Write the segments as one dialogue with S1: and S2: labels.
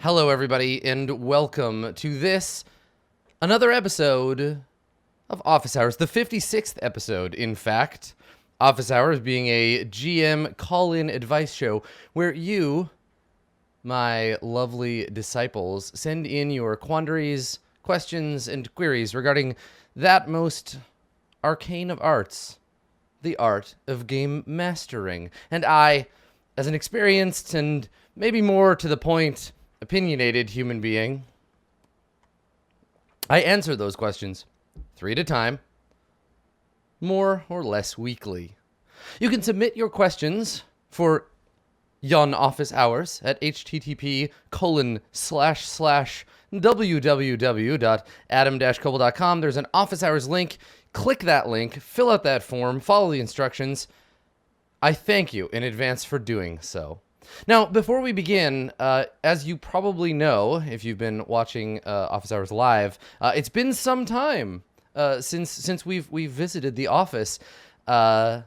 S1: Hello, everybody, and welcome to this, another episode of Office Hours, the 56th episode, in fact. Office Hours being a GM call-in advice show where you, my lovely disciples, send in your quandaries, questions, and queries regarding that most arcane of arts, the art of game mastering. And I, as an experienced and maybe more to the point, opinionated human being, I answer those questions 3 at a time, more or less weekly. You can submit your questions for yon office hours at http://www.adam-koble.com. There's an office hours link. Click that link, fill out that form, follow the instructions. I thank you in advance for doing so. Now, before we begin, as you probably know, if you've been watching Office Hours Live, it's been some time since we've visited the office. I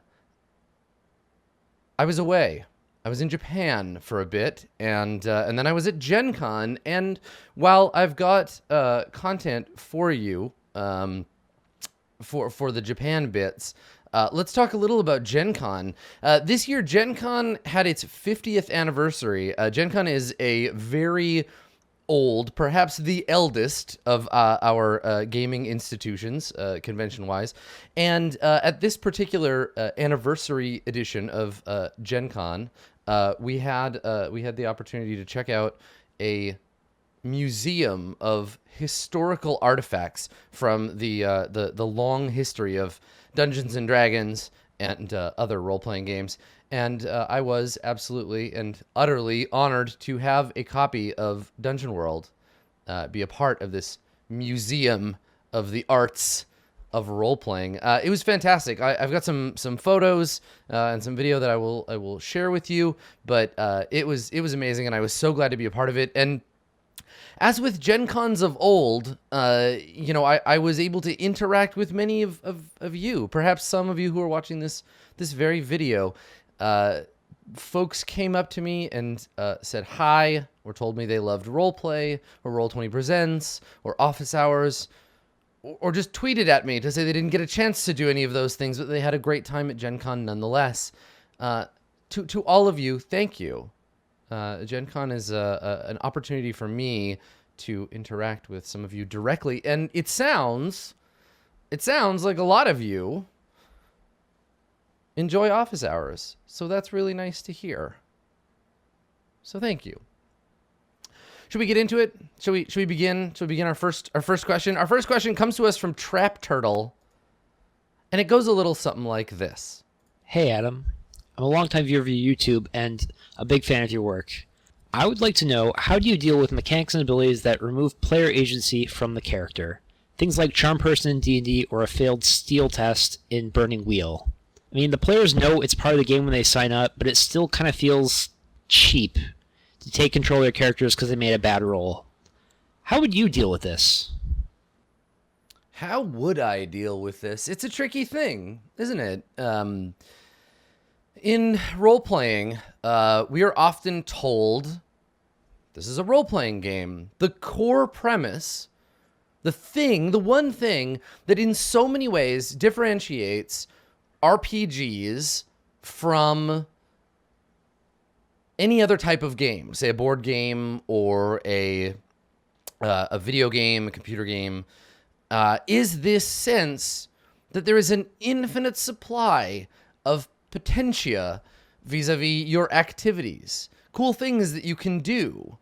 S1: was away. I was in Japan for a bit, and then I was at Gen Con. And while I've got content for you for the Japan bits, let's talk a little about Gen Con. This year, Gen Con had its 50th anniversary. Gen Con is a very old, perhaps the eldest of our gaming institutions, convention-wise. And at this particular anniversary edition of Gen Con, we had the opportunity to check out a museum of historical artifacts from the long history of Dungeons and Dragons and other role-playing games. And I was absolutely and utterly honored to have a copy of Dungeon World be a part of this museum of the arts of role-playing. It was fantastic. I've got some photos and some video that I will share with you, but it was amazing, and I was so glad to be a part of it. And as with Gen Cons of old, I was able to interact with many of you, perhaps some of you who are watching this very video. Folks came up to me and said hi, or told me they loved roleplay, or Roll20 Presents, or Office Hours, or just tweeted at me to say they didn't get a chance to do any of those things, but they had a great time at Gen Con nonetheless. To all of you, thank you. Gen Con is an opportunity for me to interact with some of you directly, and it sounds like a lot of you enjoy Office Hours, so that's really nice to hear. So thank you. Should we get into it? Should we begin? Should we begin our first question? Our first question comes to us from Trap Turtle, and it goes a little something like this.
S2: Hey Adam, I'm a longtime viewer of your YouTube and a big fan of your work. I would like to know, how do you deal with mechanics and abilities that remove player agency from the character? Things like Charm Person in D&D or a failed Steel test in Burning Wheel. I mean, the players know it's part of the game when they sign up, but it still kind of feels cheap to take control of their characters because they made a bad roll. How would you deal with this?
S1: How would I deal with this? It's a tricky thing, isn't it? In role-playing, we are often told this is a role-playing game. The core premise, the one thing that in so many ways differentiates RPGs from any other type of game, say a board game or a video game, a computer game, is this sense that there is an infinite supply of potentia vis-a-vis your activities, cool things that you can do.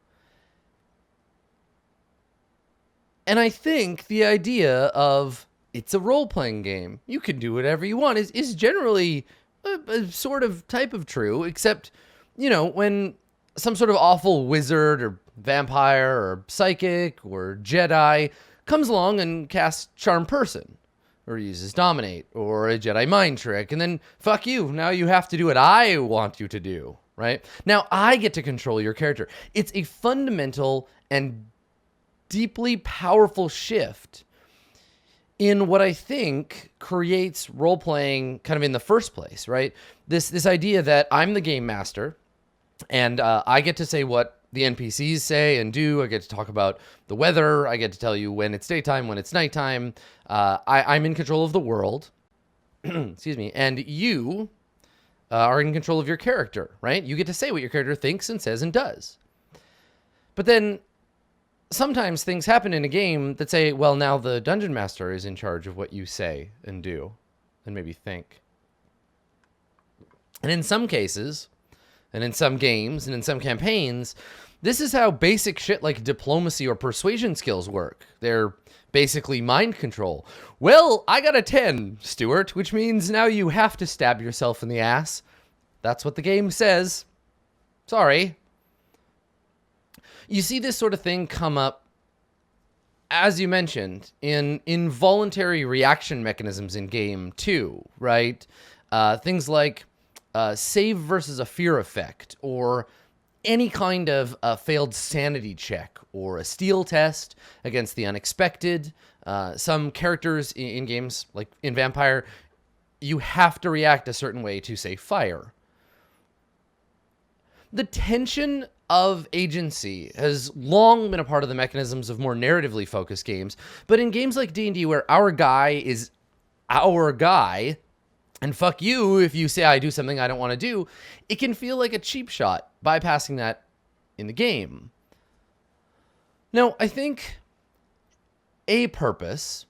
S1: And I think the idea of it's a role-playing game, you can do whatever you want, is generally a sort of type of true, except, when some sort of awful wizard or vampire or psychic or Jedi comes along and casts Charm Person, or uses Dominate, or a Jedi Mind Trick, and then, fuck you, now you have to do what I want you to do, right? Now I get to control your character. It's a fundamental and deeply powerful shift in what I think creates role-playing kind of in the first place, right? This idea that I'm the game master, and I get to say what the NPCs say and do. I get to talk about the weather. I get to tell you when it's daytime, when it's nighttime. I'm in control of the world. Excuse me. And you are in control of your character, right? You get to say what your character thinks and says and does. But then sometimes things happen in a game that say, well, now the dungeon master is in charge of what you say and do and maybe think. And in some cases, and in some games, and in some campaigns, this is how basic shit like diplomacy or persuasion skills work. They're basically mind control. Well, I got a 10, Stuart, which means now you have to stab yourself in the ass. That's what the game says. Sorry. You see this sort of thing come up, as you mentioned, in involuntary reaction mechanisms in game too, right? Things like save versus a fear effect, or any kind of failed sanity check, or a steal test against the unexpected. Some characters in games, like in Vampire, you have to react a certain way to, say, fire. The tension of agency has long been a part of the mechanisms of more narratively focused games, but in games like D&D, where our guy is our guy, and fuck you if you say I do something I don't want to do, it can feel like a cheap shot bypassing that in the game. Now, I think a purpose,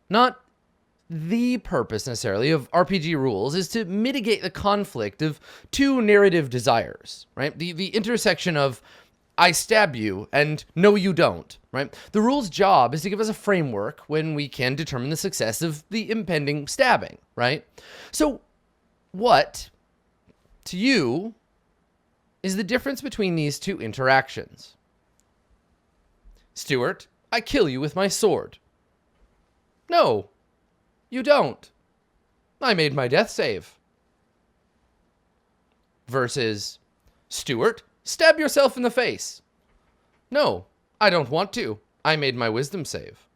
S1: not the purpose necessarily, of RPG rules is to mitigate the conflict of two narrative desires, right? The intersection of I stab you and no, you don't, right? The rule's job is to give us a framework when we can determine the success of the impending stabbing, right? So what, to you, is the difference between these two interactions? Stuart, I kill you with my sword. No, you don't. I made my death save. Versus, Stuart, stab yourself in the face. No, I don't want to. I made my wisdom save.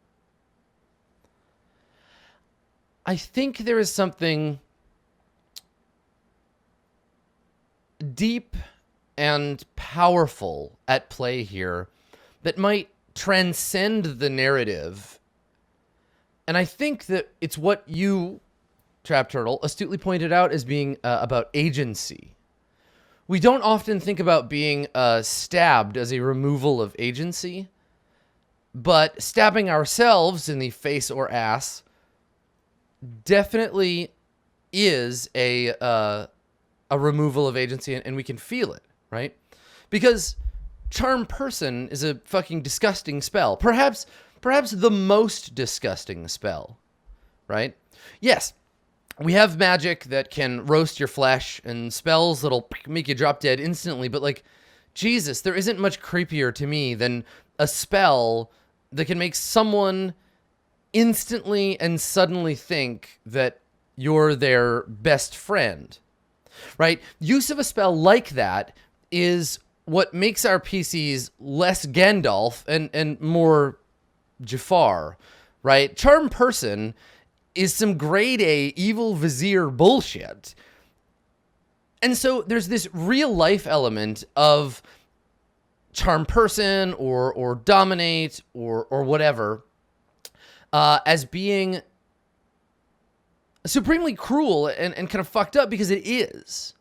S1: I think there is something deep and powerful at play here that might transcend the narrative. And I think that it's what you, Trap Turtle, astutely pointed out as being about agency. We don't often think about being stabbed as a removal of agency, but stabbing ourselves in the face or ass definitely is a removal of agency, and we can feel it, right? Because Charm Person is a fucking disgusting spell. Perhaps the most disgusting spell, right? Yes, we have magic that can roast your flesh and spells that'll make you drop dead instantly, but like, Jesus, there isn't much creepier to me than a spell that can make someone instantly and suddenly think that you're their best friend, right? Use of a spell like that is what makes our PCs less Gandalf and more Jafar, right? Charm Person is some grade A evil vizier bullshit. And so there's this real life element of Charm Person or Dominate or whatever as being supremely cruel and kind of fucked up, because it is,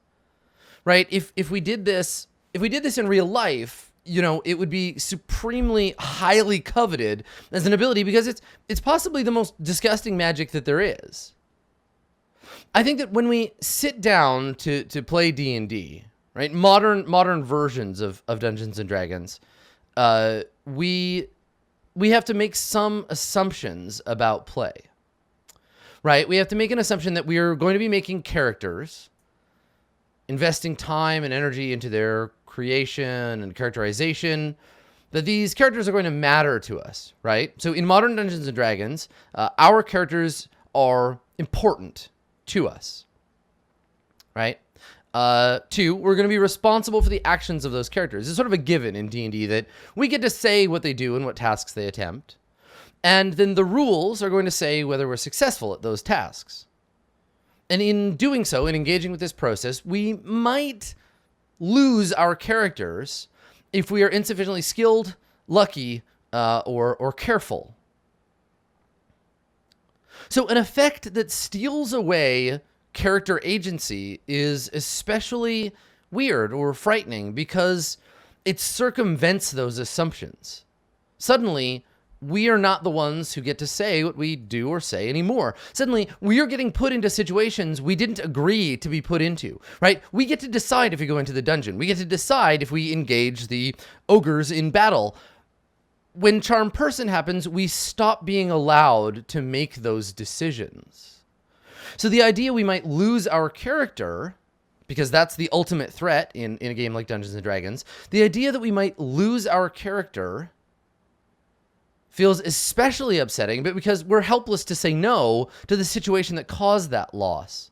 S1: right? If we did this in real life, you know, it would be supremely highly coveted as an ability, because it's possibly the most disgusting magic that there is. I think that when we sit down to play D&D, right, modern versions of Dungeons and Dragons, we have to make some assumptions about play, right? We have to make an assumption that we are going to be making characters, investing time and energy into their creation and characterization, that these characters are going to matter to us, right? So in modern Dungeons and Dragons, our characters are important to us, right? Two, we're going to be responsible for the actions of those characters. It's sort of a given in D&D that we get to say what they do and what tasks they attempt. And then the rules are going to say whether we're successful at those tasks. And in doing so, in engaging with this process, we might lose our characters if we are insufficiently skilled, lucky, or careful. So an effect that steals away character agency is especially weird or frightening because it circumvents those assumptions. Suddenly, we are not the ones who get to say what we do or say anymore. Suddenly, we are getting put into situations we didn't agree to be put into, right? We get to decide if we go into the dungeon. We get to decide if we engage the ogres in battle. When Charm Person happens, we stop being allowed to make those decisions. So the idea we might lose our character, because that's the ultimate threat in a game like Dungeons & Dragons, the idea that we might lose our character feels especially upsetting, but because we're helpless to say no to the situation that caused that loss.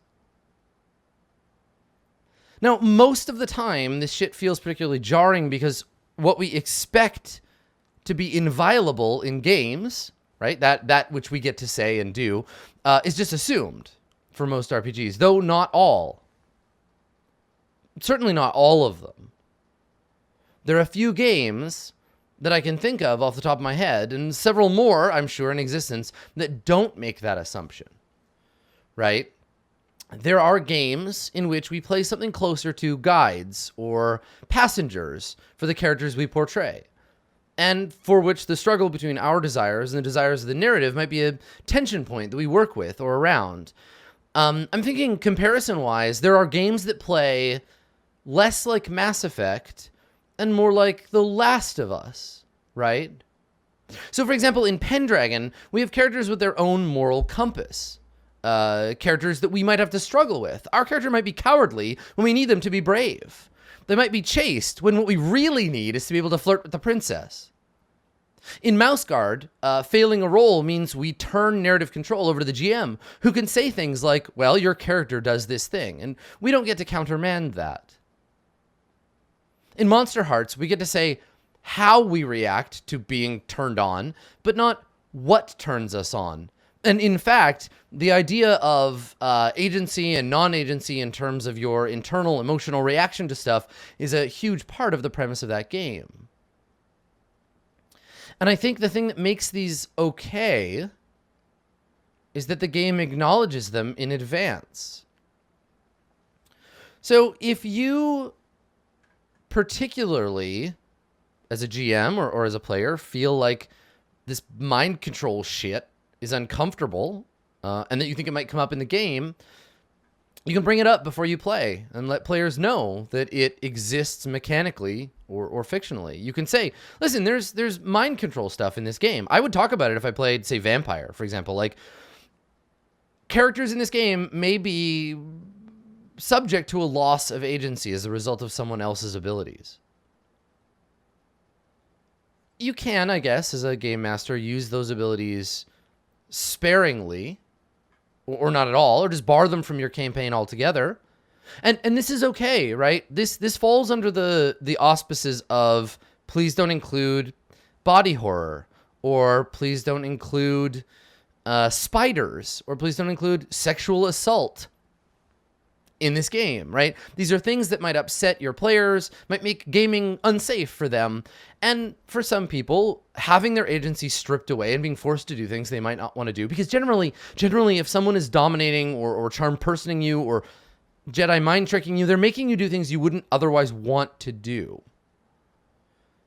S1: Now, most of the time, this shit feels particularly jarring because what we expect to be inviolable in games, right, that which we get to say and do, is just assumed for most RPGs, though not all. Certainly not all of them. There are a few games that I can think of off the top of my head, and several more, I'm sure, in existence, that don't make that assumption, right? There are games in which we play something closer to guides or passengers for the characters we portray, and for which the struggle between our desires and the desires of the narrative might be a tension point that we work with or around. I'm thinking comparison-wise, there are games that play less like Mass Effect and more like The Last of Us, right? So, for example, in Pendragon, we have characters with their own moral compass. Characters that we might have to struggle with. Our character might be cowardly when we need them to be brave. They might be chaste when what we really need is to be able to flirt with the princess. In Mouse Guard, failing a role means we turn narrative control over to the GM, who can say things like, well, your character does this thing, and we don't get to countermand that. In Monster Hearts, we get to say how we react to being turned on, but not what turns us on. And in fact, the idea of agency and non-agency in terms of your internal emotional reaction to stuff is a huge part of the premise of that game. And I think the thing that makes these okay is that the game acknowledges them in advance. So if you particularly, as a GM or as a player, feel like this mind control shit is uncomfortable, and that you think it might come up in the game, you can bring it up before you play and let players know that it exists mechanically or fictionally. You can say, listen, there's mind control stuff in this game. I would talk about it if I played, say, Vampire, for example. Like, characters in this game may be subject to a loss of agency as a result of someone else's abilities. You can, I guess, as a game master, use those abilities sparingly, or not at all, or just bar them from your campaign altogether. And this is okay, right? This falls under the auspices of please don't include body horror, or please don't include spiders, or please don't include sexual assault in this game, right? These are things that might upset your players, might make gaming unsafe for them. And for some people, having their agency stripped away and being forced to do things they might not want to do, because generally, if someone is dominating or charm personing you or Jedi mind tricking you, they're making you do things you wouldn't otherwise want to do.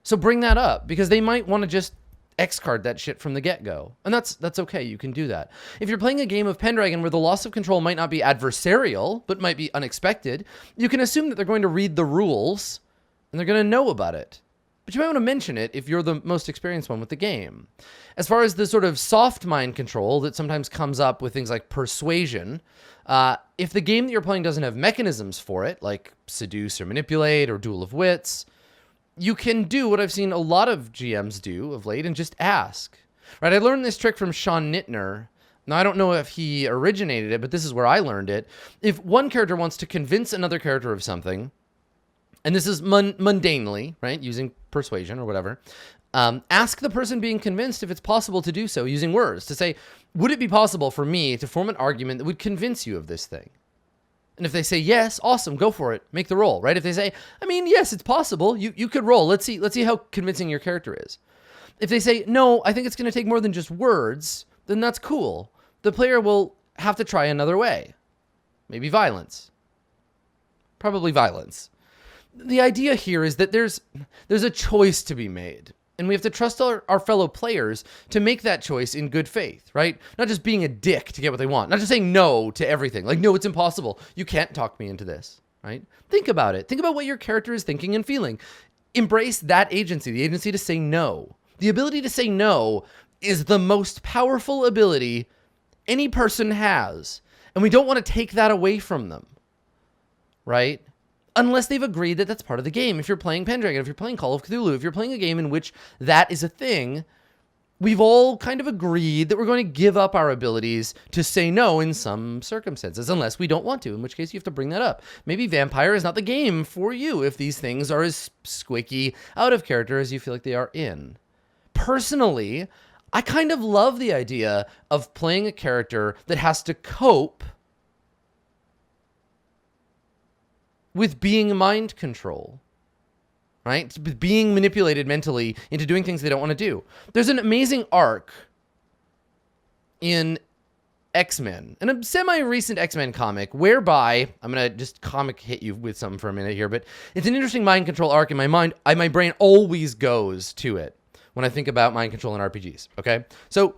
S1: So bring that up, because they might want to just X-card that shit from the get-go. And that's okay, you can do that. If you're playing a game of Pendragon where the loss of control might not be adversarial, but might be unexpected, you can assume that they're going to read the rules, and they're going to know about it. But you might want to mention it if you're the most experienced one with the game. As far as the sort of soft mind control that sometimes comes up with things like persuasion, if the game that you're playing doesn't have mechanisms for it, like seduce or manipulate or duel of wits, you can do what I've seen a lot of GMs do of late and just ask. Right? I learned this trick from Sean Nittner. Now, I don't know if he originated it, but this is where I learned it. If one character wants to convince another character of something, and this is mundanely, right, using persuasion or whatever, ask the person being convinced if it's possible to do so using words. To say, would it be possible for me to form an argument that would convince you of this thing? And if they say yes, awesome, go for it. Make the roll, right? If they say, I mean, yes, it's possible. You could roll. Let's see how convincing your character is. If they say, no, I think it's going to take more than just words, then that's cool. The player will have to try another way. Maybe violence. Probably violence. The idea here is that there's a choice to be made. And we have to trust our fellow players to make that choice in good faith, right? Not just being a dick to get what they want. Not just saying no to everything. Like, no, it's impossible. You can't talk me into this, right? Think about it. Think about what your character is thinking and feeling. Embrace that agency, the agency to say no. The ability to say no is the most powerful ability any person has. And we don't want to take that away from them, right? Unless they've agreed that that's part of the game. If you're playing Pendragon, if you're playing Call of Cthulhu, if you're playing a game in which that is a thing, we've all kind of agreed that we're going to give up our abilities to say no in some circumstances, unless we don't want to, in which case you have to bring that up. Maybe Vampire is not the game for you if these things are as squicky, out of character as you feel like they are in. Personally, I kind of love the idea of playing a character that has to cope with being mind control, right? Being manipulated mentally into doing things they don't want to do. There's an amazing arc in X-Men, and a semi-recent X-Men comic, whereby, I'm going to just comic hit you with something for a minute here, but it's an interesting mind control arc in my mind. My brain always goes to it when I think about mind control in RPGs, okay? So,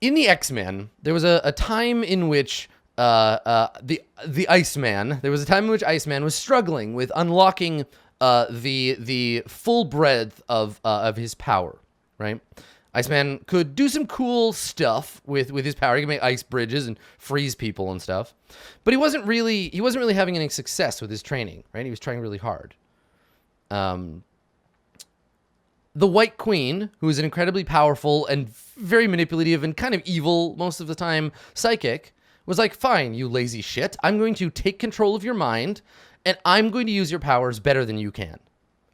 S1: in the X-Men, there was a time in which the Iceman. There was a time in which Iceman was struggling with unlocking the full breadth of his power. Right, Iceman could do some cool stuff with his power. He could make ice bridges and freeze people and stuff, but he wasn't really having any success with his training. Right, he was trying really hard. The White Queen, who is an incredibly powerful and very manipulative and kind of evil most of the time psychic, was like, fine, you lazy shit. I'm going to take control of your mind, and I'm going to use your powers better than you can.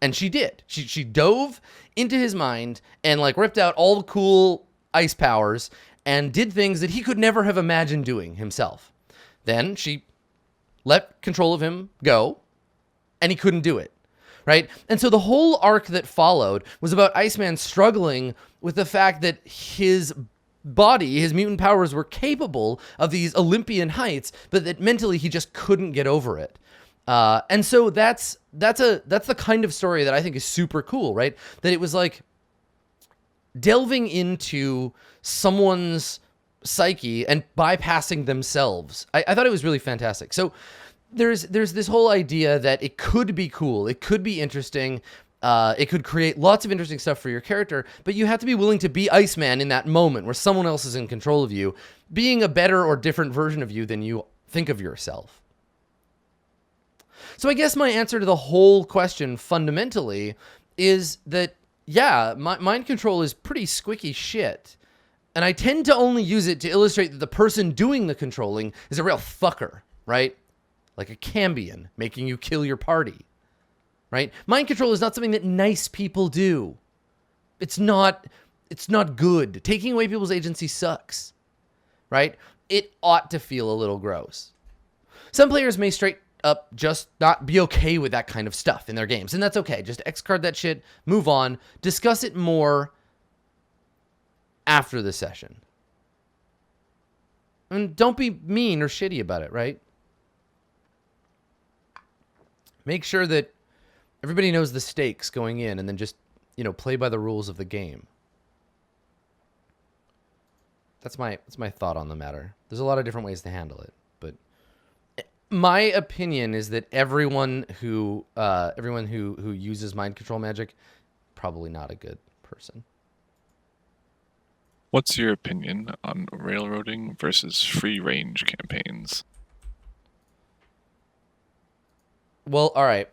S1: And she did. She dove into his mind and like ripped out all the cool ice powers and did things that he could never have imagined doing himself. Then she let control of him go, and he couldn't do it. Right? And so the whole arc that followed was about Iceman struggling with the fact that his body, his mutant powers were capable of these Olympian heights, but that mentally he just couldn't get over it. And so that's the kind of story that I think is super cool, right? That it was like delving into someone's psyche and bypassing themselves. I thought it was really fantastic. So there's this whole idea that it could be cool, it could be interesting, it could create lots of interesting stuff for your character, but you have to be willing to be Iceman in that moment where someone else is in control of you, being a better or different version of you than you think of yourself. So I guess my answer to the whole question fundamentally is that, yeah, mind control is pretty squicky shit, and I tend to only use it to illustrate that the person doing the controlling is a real fucker, right? Like a Cambion making you kill your party. Right? Mind control is not something that nice people do. It's not good. Taking away people's agency sucks. Right? It ought to feel a little gross. Some players may straight up just not be okay with that kind of stuff in their games, and that's okay. Just X-card that shit, move on, discuss it more after the session. And don't be mean or shitty about it, right? Make sure that everybody knows the stakes going in, and then just, play by the rules of the game. That's my thought on the matter. There's a lot of different ways to handle it, but my opinion is that everyone who uses mind control magic, probably not a good person.
S3: What's your opinion on railroading versus free range campaigns?
S1: Well, all right.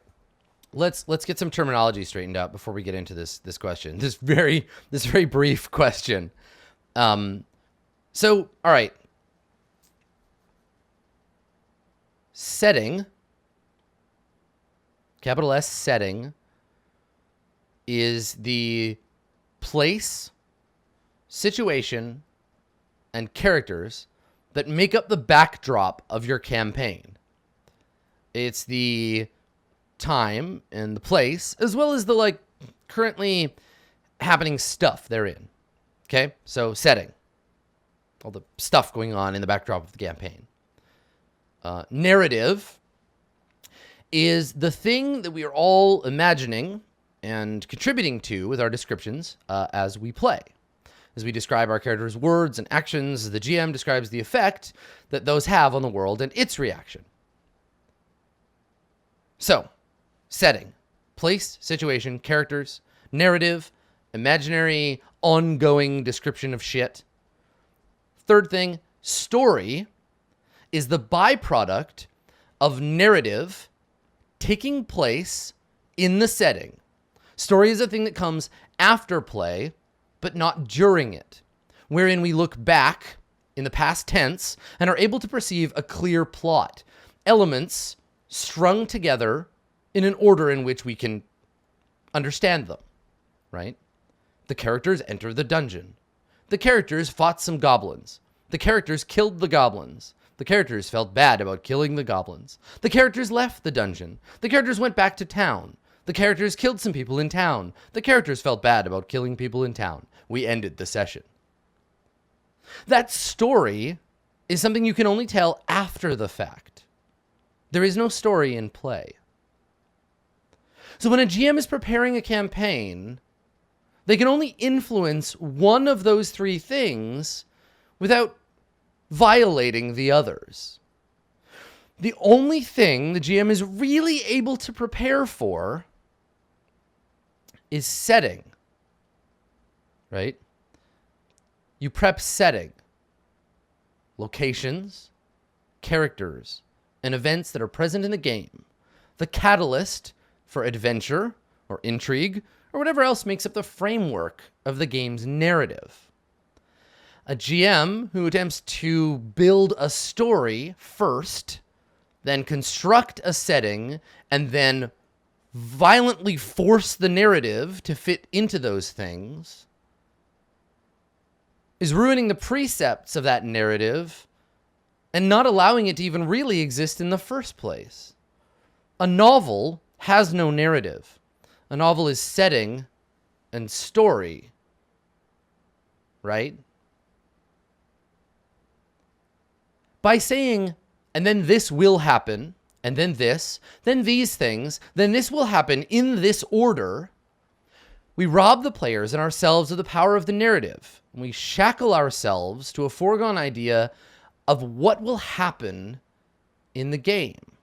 S1: Let's get some terminology straightened out before we get into this question. This very brief question. So, all right. Setting, capital S setting, is the place, situation, and characters that make up the backdrop of your campaign. It's the time and the place, as well as the, like, currently happening stuff they're in. Okay? So, setting. All the stuff going on in the backdrop of the campaign. Narrative is the thing that we are all imagining and contributing to with our descriptions as we play. As we describe our characters' words and actions, the GM describes the effect that those have on the world and its reaction. So, setting, place, situation, characters, narrative, imaginary, ongoing description of shit. Third thing, story is the byproduct of narrative taking place in the setting. Story is a thing that comes after play, but not during it, wherein we look back in the past tense and are able to perceive a clear plot, elements strung together in an order in which we can understand them, right? The characters enter the dungeon. The characters fought some goblins. The characters killed the goblins. The characters felt bad about killing the goblins. The characters left the dungeon. The characters went back to town. The characters killed some people in town. The characters felt bad about killing people in town. We ended the session. That story is something you can only tell after the fact. There is no story in play. So when a GM is preparing a campaign, they can only influence one of those three things without violating the others. The only thing the GM is really able to prepare for is setting, right? You prep setting, locations, characters, and events that are present in the game, the catalyst for adventure or intrigue or whatever else makes up the framework of the game's narrative. A GM who attempts to build a story first, then construct a setting, and then violently force the narrative to fit into those things is ruining the precepts of that narrative and not allowing it to even really exist in the first place. A novel has no narrative. A novel is setting and story, right? By saying, and then this will happen, and then this, then these things, then this will happen in this order, we rob the players and ourselves of the power of the narrative. And we shackle ourselves to a foregone idea of what will happen in the game.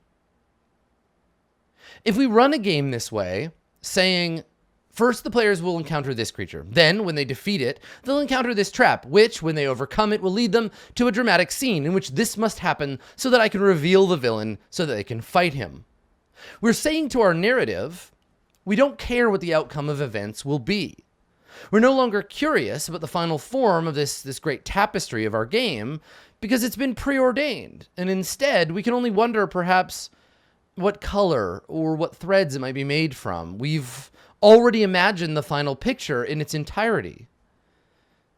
S1: If we run a game this way, saying, first the players will encounter this creature. Then, when they defeat it, they'll encounter this trap, which, when they overcome it, will lead them to a dramatic scene in which this must happen so that I can reveal the villain so that they can fight him. We're saying to our narrative, we don't care what the outcome of events will be. We're no longer curious about the final form of this great tapestry of our game because it's been preordained. And instead, we can only wonder, perhaps, what color or what threads it might be made from. We've already imagined the final picture in its entirety,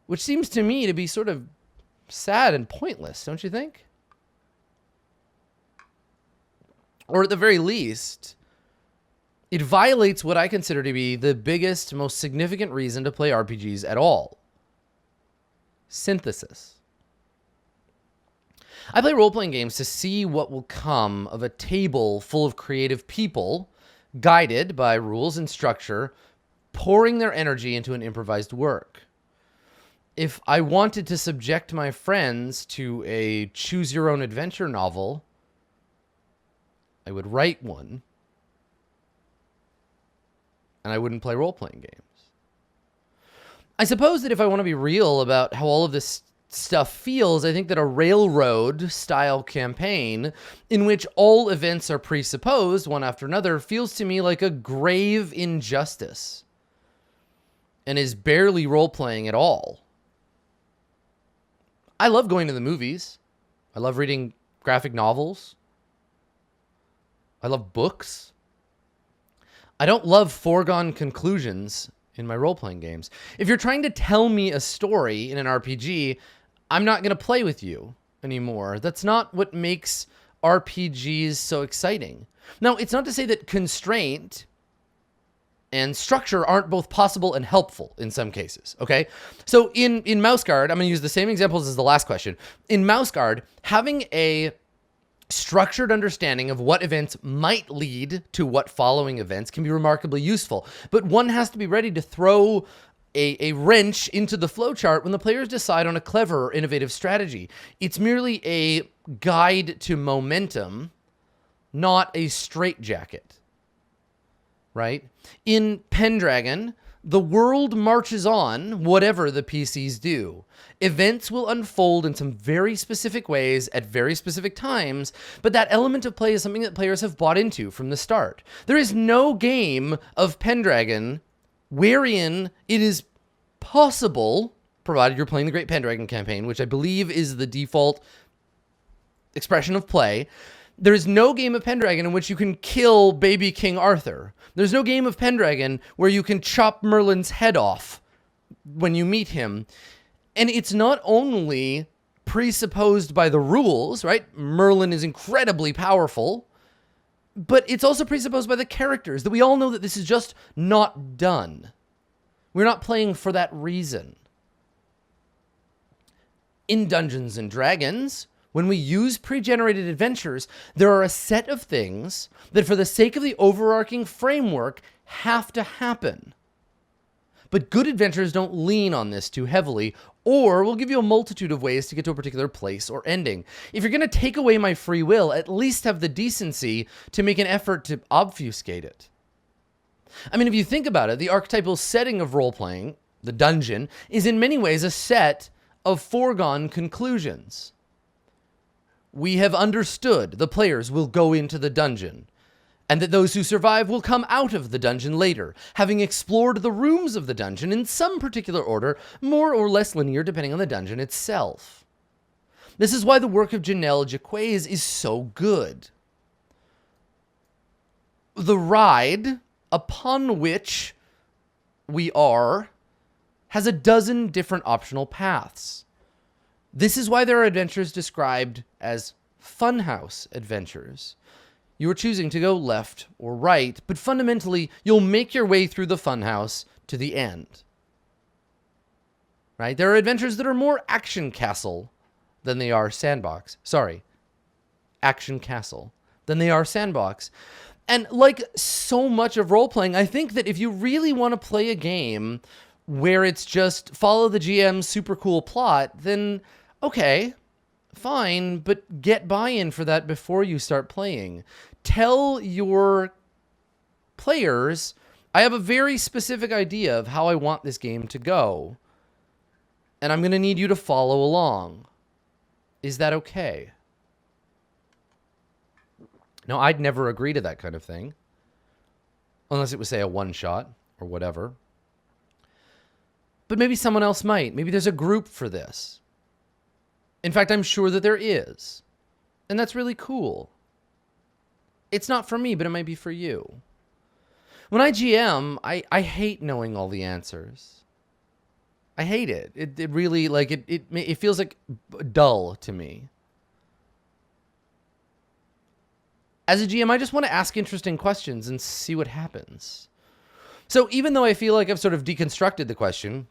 S1: which seems to me to be sort of sad and pointless, don't you think? Or at the very least, it violates what I consider to be the biggest, most significant reason to play RPGs at all. Synthesis. I play role-playing games to see what will come of a table full of creative people, guided by rules and structure, pouring their energy into an improvised work. If I wanted to subject my friends to a choose-your-own-adventure novel, I would write one, and I wouldn't play role-playing games. I suppose that if I want to be real about how all of this stuff feels, I think that a railroad-style campaign in which all events are presupposed one after another feels to me like a grave injustice and is barely role-playing at all. I love going to the movies. I love reading graphic novels. I love books. I don't love foregone conclusions in my role-playing games. If you're trying to tell me a story in an RPG, I'm not going to play with you. anymore. That's not what makes RPGs so exciting. Now, it's not to say that constraint and structure aren't both possible and helpful in some cases, okay? So in Mouse Guard, I'm going to use the same examples as the last question. In Mouse Guard, having a structured understanding of what events might lead to what following events can be remarkably useful. But one has to be ready to throw a wrench into the flowchart when the players decide on a clever or innovative strategy. It's merely a guide to momentum, not a straitjacket, right? In Pendragon, the world marches on, whatever the PCs do. Events will unfold in some very specific ways at very specific times, but that element of play is something that players have bought into from the start. There is no game of Pendragon wherein it is possible, provided you're playing the Great Pendragon campaign, which I believe is the default expression of play. There is no game of Pendragon in which you can kill baby King Arthur. There's no game of Pendragon where you can chop Merlin's head off when you meet him. And it's not only presupposed by the rules, right? Merlin is incredibly powerful, but it's also presupposed by the characters, that we all know that this is just not done. We're not playing for that reason. In Dungeons and Dragons, when we use pre-generated adventures, there are a set of things that for the sake of the overarching framework have to happen. But good adventures don't lean on this too heavily, or will give you a multitude of ways to get to a particular place or ending. If you're going to take away my free will, at least have the decency to make an effort to obfuscate it. I mean, if you think about it, the archetypal setting of role-playing, the dungeon, is in many ways a set of foregone conclusions. We have understood the players will go into the dungeon, and that those who survive will come out of the dungeon later, having explored the rooms of the dungeon in some particular order, more or less linear depending on the dungeon itself. This is why the work of Janelle Jacquez is so good. The ride upon which we are has a dozen different optional paths. This is why there are adventures described as funhouse adventures. You are choosing to go left or right, but fundamentally, you'll make your way through the funhouse to the end. Right? There are adventures that are more action castle than they are sandbox. Sorry. Action castle than they are sandbox. And like so much of role-playing, I think that if you really want to play a game where it's just follow the GM's super cool plot, then okay, fine, but get buy-in for that before you start playing. Tell your players, I have a very specific idea of how I want this game to go, and I'm going to need you to follow along. Is that okay? No, I'd never agree to that kind of thing. Unless it was, say, a one-shot or whatever. But maybe someone else might. Maybe there's a group for this. In fact, I'm sure that there is. And that's really cool. It's not for me, but it might be for you. When I GM, I hate knowing all the answers. I hate it. It really, like, it feels like dull to me. As a GM, I just want to ask interesting questions and see what happens. So even though I feel like I've sort of deconstructed the question,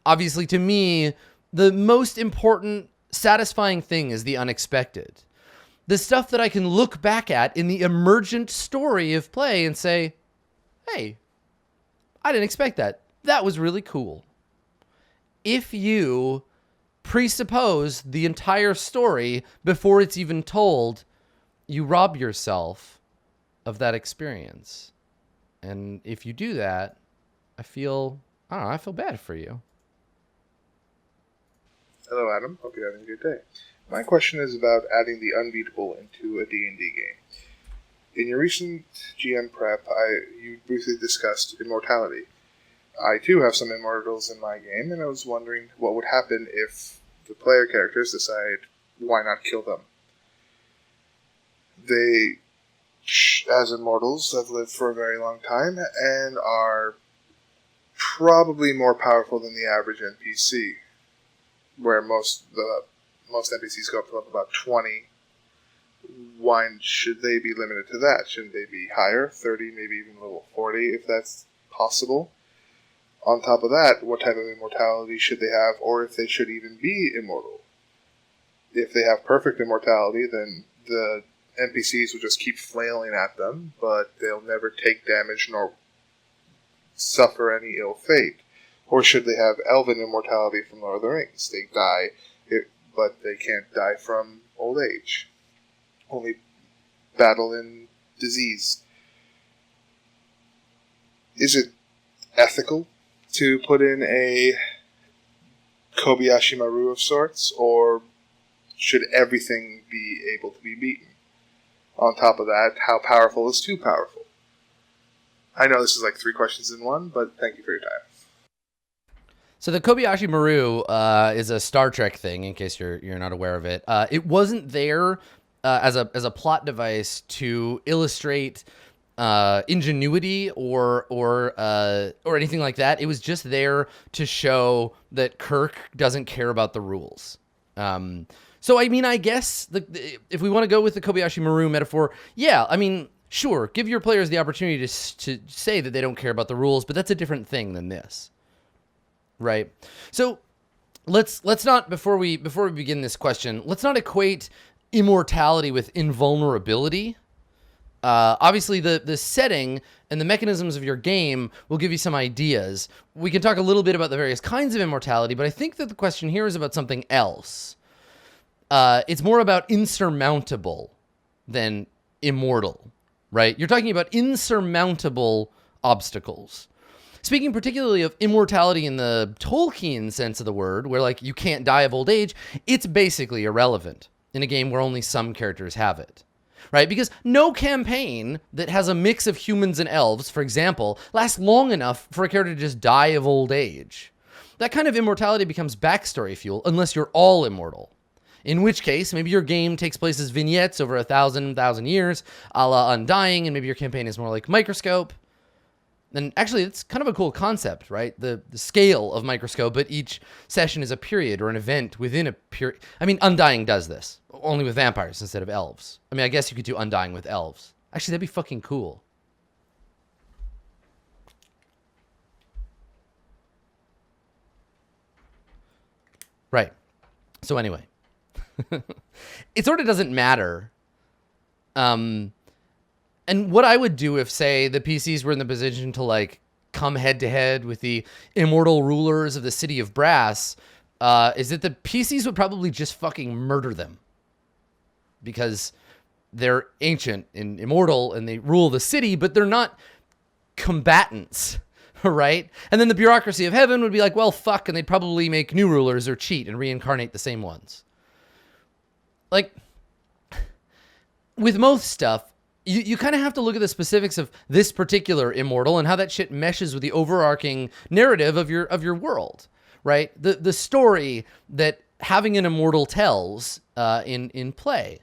S1: obviously to me, the most important, satisfying thing is the unexpected. The stuff that I can look back at in the emergent story of play and say, hey, I didn't expect that. That was really cool. If you presuppose the entire story before it's even told, you rob yourself of that experience. And if you do that, I feel bad for you.
S4: Hello, Adam. Hope you're having a good day. My question is about adding the unbeatable into a D&D game. In your recent GM prep, you briefly discussed Immortality. I too have some immortals in my game, and I was wondering what would happen if the player characters decide, why not kill them? They, as immortals, have lived for a very long time and are probably more powerful than the average NPC, where most the most NPCs go up to level about 20. Why should they be limited to that? Shouldn't they be higher, 30, maybe even level 40, if that's possible? On top of that, what type of immortality should they have, or if they should even be immortal? If they have perfect immortality, then the NPCs will just keep flailing at them, but they'll never take damage nor suffer any ill fate. Or should they have elven immortality from Lord of the Rings? They die, but they can't die from old age. Only battle in disease. Is it ethical to put in a Kobayashi Maru of sorts, or should everything be able to be beaten? On top of that, how powerful is too powerful? I know this is like 3 questions in one, but thank you for your time.
S1: So the Kobayashi Maru is a Star Trek thing, in case you're not aware of it. It wasn't there as a plot device to illustrate ingenuity or anything like that. It was just there to show that Kirk doesn't care about the rules. So I mean, I guess if we want to go with the Kobayashi Maru metaphor, yeah, I mean, sure, give your players the opportunity to say that they don't care about the rules, but that's a different thing than this. Right. So let's not, before we begin this question, let's not equate immortality with invulnerability. Obviously the setting and the mechanisms of your game will give you some ideas. We can talk a little bit about the various kinds of immortality, but I think that the question here is about something else. It's more about insurmountable than immortal, right? You're talking about insurmountable obstacles. Speaking particularly of immortality in the Tolkien sense of the word, where like you can't die of old age, it's basically irrelevant in a game where only some characters have it, right? Because no campaign that has a mix of humans and elves, for example, lasts long enough for a character to just die of old age. That kind of immortality becomes backstory fuel unless you're all immortal. In which case, maybe your game takes place as vignettes over 1,000 years, a la Undying, and maybe your campaign is more like Microscope. And actually, it's kind of a cool concept, right? The scale of Microscope, but each session is a period or an event within a period. I mean, Undying does this, only with vampires instead of elves. I mean, I guess you could do Undying with elves. Actually, that'd be fucking cool. Right. So anyway, it sort of doesn't matter. And what I would do if, say, the PCs were in the position to, like, come head-to-head with the immortal rulers of the City of Brass, is that the PCs would probably just fucking murder them. Because they're ancient and immortal, and they rule the city, but they're not combatants, right? And then the bureaucracy of heaven would be like, well, fuck, and they'd probably make new rulers or cheat and reincarnate the same ones. Like, with most stuff, you kind of have to look at the specifics of this particular immortal and how that shit meshes with the overarching narrative of your world, right? The story that having an immortal tells in play.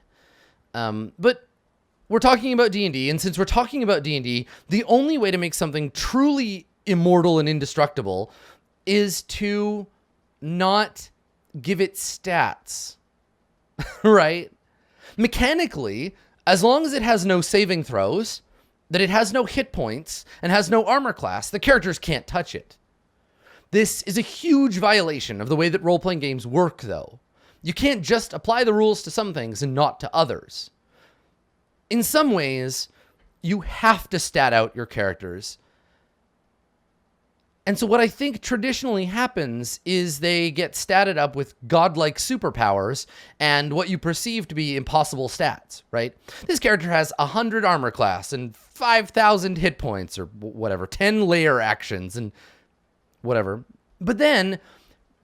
S1: But we're talking about D&D, and since we're talking about D&D, the only way to make something truly immortal and indestructible is to not give it stats, right? Mechanically, as long as it has no saving throws, that it has no hit points, and has no armor class, the characters can't touch it. This is a huge violation of the way that role-playing games work, though. You can't just apply the rules to some things and not to others. In some ways, you have to stat out your characters. And so what I think traditionally happens is they get statted up with godlike superpowers and what you perceive to be impossible stats, right? This character has 100 armor class and 5,000 hit points or whatever, 10 layer actions and whatever. But then,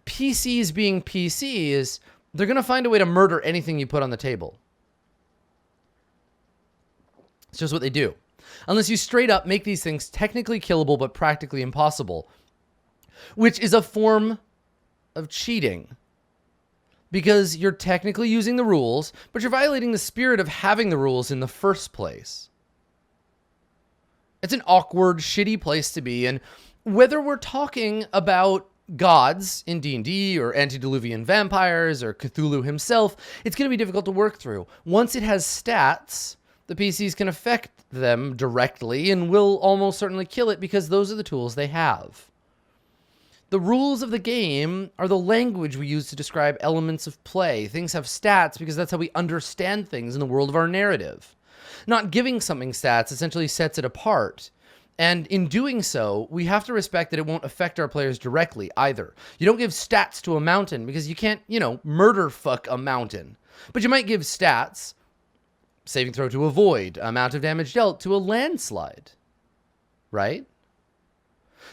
S1: PCs being PCs, they're going to find a way to murder anything you put on the table. It's just what they do. Unless you straight up make these things technically killable but practically impossible, which is a form of cheating. Because you're technically using the rules, but you're violating the spirit of having the rules in the first place. It's an awkward, shitty place to be, and whether we're talking about gods in D&D or antediluvian vampires or Cthulhu himself, it's going to be difficult to work through. Once it has stats, the PCs can affect them directly and will almost certainly kill it because those are the tools they have. The rules of the game are the language we use to describe elements of play. Things have stats because that's how we understand things in the world of our narrative. Not giving something stats essentially sets it apart. And in doing so, we have to respect that it won't affect our players directly either. You don't give stats to a mountain because you can't, murder fuck a mountain. But you might give stats, saving throw to avoid, amount of damage dealt to a landslide. Right?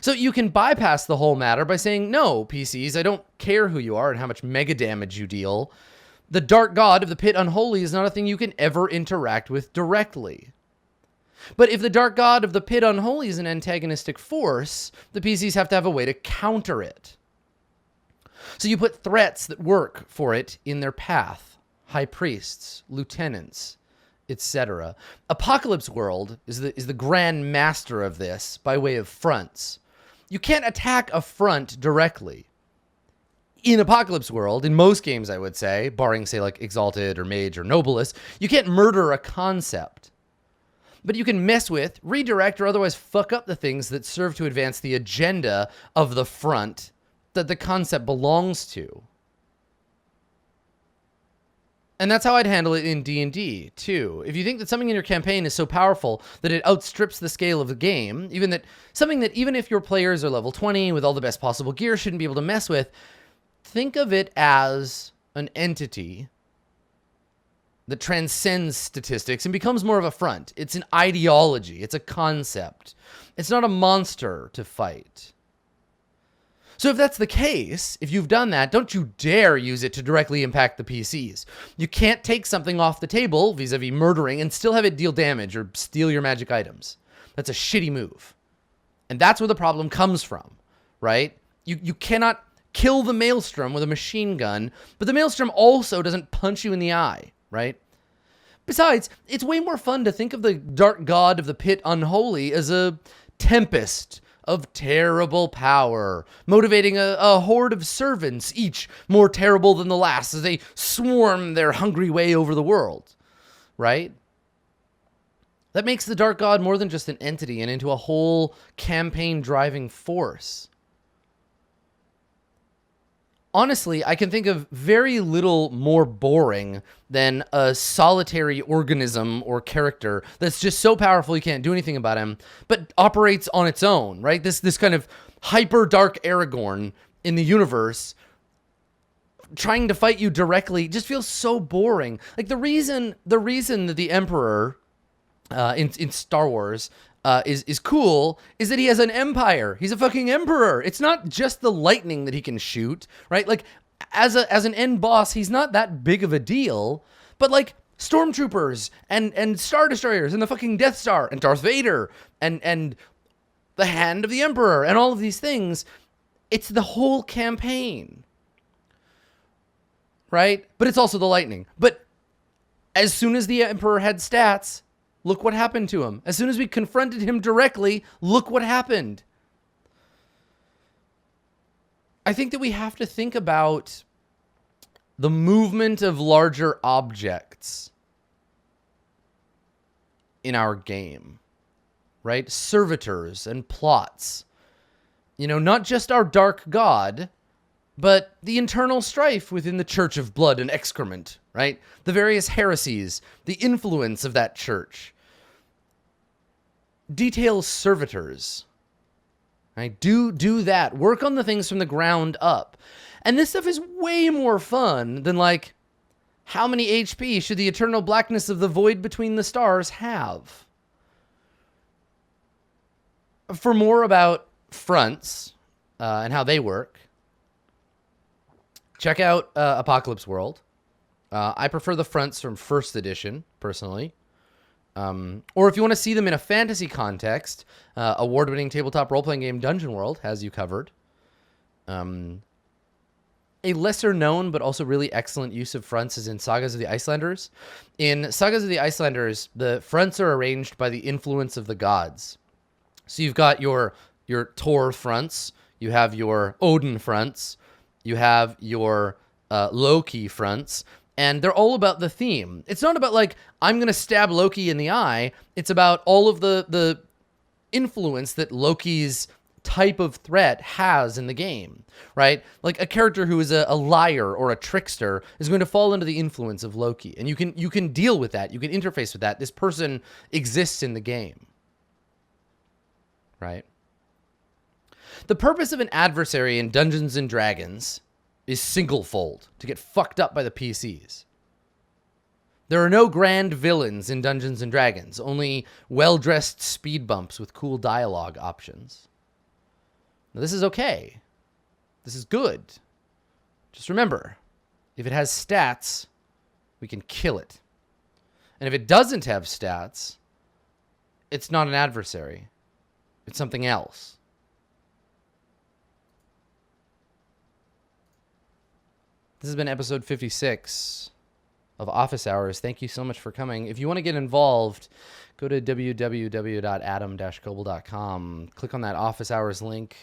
S1: So you can bypass the whole matter by saying, no, PCs, I don't care who you are and how much mega damage you deal. The dark god of the pit unholy is not a thing you can ever interact with directly. But if the dark god of the pit unholy is an antagonistic force, the PCs have to have a way to counter it. So you put threats that work for it in their path. High priests, lieutenants, etc. Apocalypse World is the grand master of this by way of fronts. You can't attack a front directly. In Apocalypse World, in most games I would say, barring say like Exalted or Mage or Nobilis, you can't murder a concept. But you can mess with, redirect, or otherwise fuck up the things that serve to advance the agenda of the front that the concept belongs to. And that's how I'd handle it in D&D, too. If you think that something in your campaign is so powerful that it outstrips the scale of the game, something that even if your players are level 20 with all the best possible gear shouldn't be able to mess with, think of it as an entity that transcends statistics and becomes more of a front. It's an ideology. It's a concept. It's not a monster to fight. So if that's the case, if you've done that, don't you dare use it to directly impact the PCs. You can't take something off the table, vis-a-vis murdering, and still have it deal damage or steal your magic items. That's a shitty move. And that's where the problem comes from, right? You cannot kill the Maelstrom with a machine gun, but the Maelstrom also doesn't punch you in the eye. Right? Besides, it's way more fun to think of the dark god of the pit unholy as a tempest of terrible power, motivating a horde of servants, each more terrible than the last as they swarm their hungry way over the world. Right? That makes the dark god more than just an entity and into a whole campaign-driving force. Honestly, I can think of very little more boring than a solitary organism or character that's just so powerful you can't do anything about him, but operates on its own, right? This kind of hyper dark Aragorn in the universe trying to fight you directly just feels so boring. Like the reason that the Emperor in Star Wars is cool is that he has an empire. He's a fucking emperor. It's not just the lightning that he can shoot, right? Like as an end boss, he's not that big of a deal, but like stormtroopers and star destroyers and the fucking Death Star and Darth Vader and the Hand of the Emperor and all of these things, it's the whole campaign. Right? But it's also the lightning. But as soon as the Emperor had stats, look what happened to him. As soon as we confronted him directly, look what happened. I think that we have to think about the movement of larger objects in our game, right? Servitors and plots. Not just our dark god, but the internal strife within the Church of Blood and Excrement, right? The various heresies, the influence of that church. Detail servitors. Right? Do that. Work on the things from the ground up. And this stuff is way more fun than like, how many HP should the eternal blackness of the void between the stars have? For more about fronts and how they work, check out Apocalypse World. I prefer the fronts from first edition, personally. Or if you want to see them in a fantasy context, award-winning tabletop role-playing game Dungeon World has you covered. A lesser-known but also really excellent use of fronts is in Sagas of the Icelanders. In Sagas of the Icelanders, the fronts are arranged by the influence of the gods. So you've got your Thor fronts, you have your Odin fronts, you have your Loki fronts, and they're all about the theme. It's not about like, I'm going to stab Loki in the eye. It's about all of the influence that Loki's type of threat has in the game, right? Like a character who is a liar or a trickster is going to fall under the influence of Loki, and you can deal with that. You can interface with that. This person exists in the game, right? The purpose of an adversary in Dungeons and Dragons is singlefold, to get fucked up by the PCs. There are no grand villains in Dungeons and Dragons, only well-dressed speed bumps with cool dialogue options. Now, this is okay. This is good. Just remember, if it has stats, we can kill it. And if it doesn't have stats, it's not an adversary. It's something else. This has been episode 56 of Office Hours. Thank you so much for coming. If you want to get involved, go to www.adam-koebel.com. Click on that Office Hours link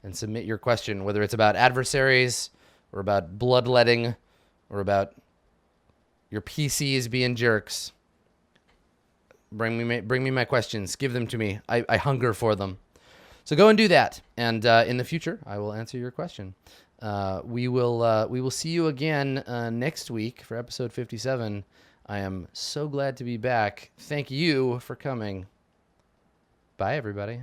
S1: and submit your question, whether it's about adversaries or about bloodletting or about your PCs being jerks. Bring me my questions. Give them to me. I hunger for them. So go and do that. And in the future, I will answer your question. We will see you again next week for episode 57. I am so glad to be back. Thank you for coming. Bye, everybody.